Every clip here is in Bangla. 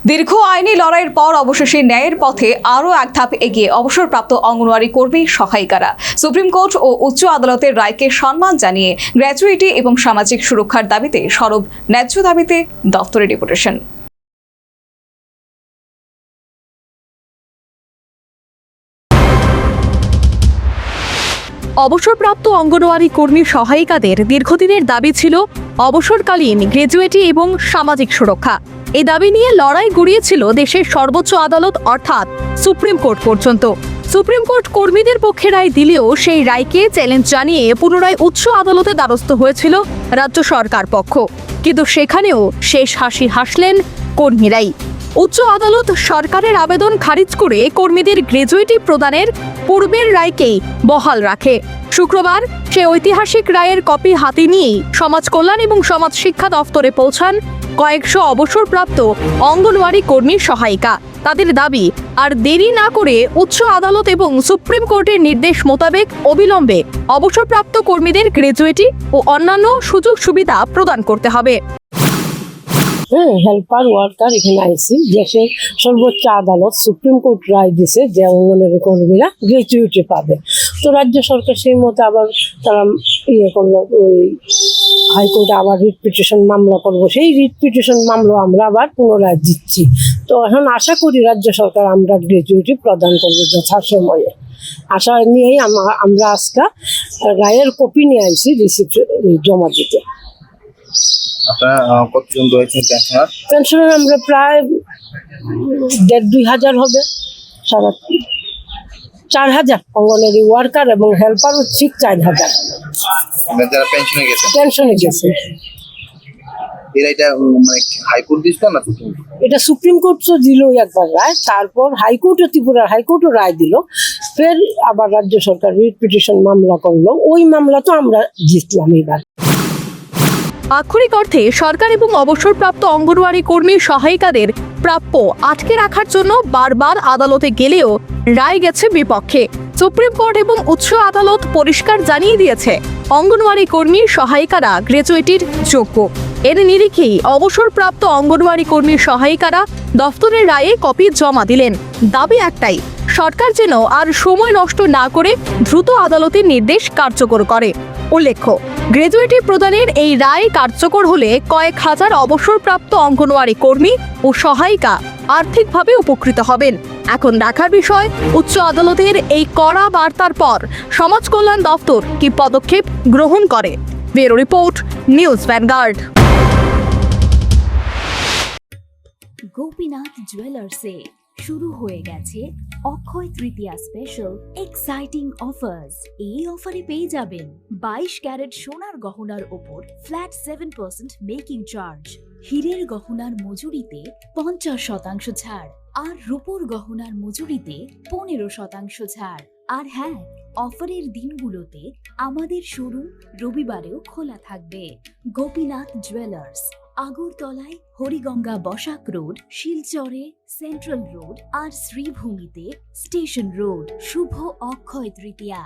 দীর্ঘ আইনি লড়াইয়ের পর অবশেষে ন্যায়ের পথে আরও এক ধাপ এগিয়ে অবসরপ্রাপ্ত অঙ্গনওয়াড়ি কর্মী সহায়িকারা সুপ্রিম কোর্ট ও উচ্চ আদালতের রায়কে সম্মান জানিয়ে গ্র্যাচুইটি এবং সামাজিক সুরক্ষার দাবিতে সরব ন্যায্য দাবিতে দপ্তরে ডেপুটেশন। অবসরপ্রাপ্ত অঙ্গনওয়াড়ি কর্মী সহায়িকাদের দীর্ঘদিনের দাবি ছিল অবসরকালীন গ্র্যাচুইটি এবং সামাজিক সুরক্ষা। এই দাবি নিয়ে লড়াই গড়িয়েছিল দেশের সর্বোচ্চ আদালত অর্থাৎ সুপ্রিম কোর্ট পর্যন্ত। সুপ্রিম কোর্ট কর্মীদের পক্ষে রায় দিলেও সেই রায়কে চ্যালেঞ্জ জানিয়ে পুনরায় উচ্চ আদালতে দ্বারস্থ হয়েছিল রাজ্য সরকার পক্ষ, কিন্তু সেখানেও শেষ হাসি হাসলেন কর্মীরাই। উচ্চ আদালত সরকারের আবেদন খারিজ করে কর্মীদের গ্র্যাচুইটি প্রদানের পূর্বের রায়কেই বহাল রাখে। শুক্রবার সে ঐতিহাসিক রায়ের কপি হাতে নিয়েই সমাজ কল্যাণ এবং সমাজ শিক্ষা দফতরে পৌঁছান কয়েকশো অবসরপ্রাপ্ত অঙ্গনওয়াড়ি কর্মী সহায়িকা। তাদের দাবি আর দেরি না করে উচ্চ আদালত এবং সুপ্রিম কোর্টের নির্দেশ মোতাবেক অবিলম্বে অবসরপ্রাপ্ত কর্মীদের গ্র্যাচুইটি ও অন্যান্য সুযোগ সুবিধা প্রদান করতে হবে। হেল্পার ওয়ার্কার এখানে আইসি দেশের সর্বোচ্চ আদালত সুপ্রিম কোর্ট রায় দিছে যে অঙ্গনওয়াড়ি কর্মীরা গ্র্যাচুইটি পাবে। তো রাজ্য সরকার সেই মতো আবার তারা করলো, ওই হাইকোর্টে আবার রিট পিটিশন মামলা করবো। সেই রিট পিটিশন মামলা আমরা আবার পুনরায় দিচ্ছি। তো এখন আশা করি রাজ্য সরকার আমরা গ্র্যাচুইটি প্রদান করবে যথাসময়ে। আশা নিয়েই আমরা আজকে রায়ের কপি নিয়ে আইসি রিসিপ্ট জমা দিতে। কতজন রয়েছে পেনশনার? আমরা প্রায় 1,500 হবে, 4,000 অঙ্গনওয়াড়ি ওয়ার্কার এবং হেল্পার হচ্ছে 4,000 যারা পেনশনে গেছে। হাইকোর্ট দিছিল না? এটা সুপ্রিম কোর্ট তো দিল একবার রায়, তারপর হাইকোর্টও ত্রিপুরা হাইকোর্টও রায় দিল, ফের আবার রাজ্য সরকার রিট পিটিশন মামলা করলো। ওই মামলা তো আমরা জিতলাম এবার। আক্ষরিক অর্থে সরকার এবং অবসরপ্রাপ্ত অঙ্গনওয়াড়ি কর্মী সহায়িকাদের প্রাপ্য আটকে রাখার জন্য বারবার আদালতে গেলেও রায় গেছে বিপক্ষে। সুপ্রিম কোর্ট এবং উচ্চ আদালত পরিষ্কার জানিয়ে দিয়েছে অঙ্গনওয়াড়ি কর্মী সহায়িকারা গ্র্যাচুইটির যোগ্য। এর নিরিখেই অবসরপ্রাপ্ত অঙ্গনওয়াড়ি কর্মী সহায়িকারা দফতরের রায়ে কপি জমা দিলেন। দাবি একটাই, সরকার যেন আর সময় নষ্ট না করে দ্রুত আদালতের নির্দেশ কার্যকর করে। উল্লেখ্য, গ্র্যাচুইটি প্রদানের এই রায় কার্যকর হলে কয়েক হাজার অবসরপ্রাপ্ত অঙ্গনওয়াড়ি কর্মী ও সহায়িকা আর্থিকভাবে উপকৃত হবেন। এখন দেখার বিষয় উচ্চ আদালতের এই কড়া বার্তার পর সমাজ কল্যাণ দফতর কি পদক্ষেপ গ্রহণ করে। Bureau report, News Vanguard. Gopinath জুয়েলার্সে শুরু হয়ে গেছে Akshaya Tritiya special exciting offers. এই অফারে পেয়ে যাবেন 22 ক্যারেট সোনার গহনার ওপর ফ্ল্যাট 7% মেকিং চার্জ, হীরের গহনার মজুরিতে 50% ছাড়, আর রূপোর গহনার মজুরিতে 15% ছাড়। আর হ্যাঁ, অফারের দিনগুলোতে আমাদের শোরুম রবিবারেও খোলা থাকবে। গোপীনাথ জুয়েলার্স, আগরতলায় হরিগঙ্গা বসাক রোড, শিলচরে সেন্ট্রাল রোড আর শ্রীভূমিতে স্টেশন রোড। শুভ অক্ষয় তৃতীয়া,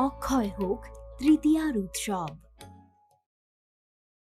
অক্ষয় হোক তৃতীয়ার উৎসব।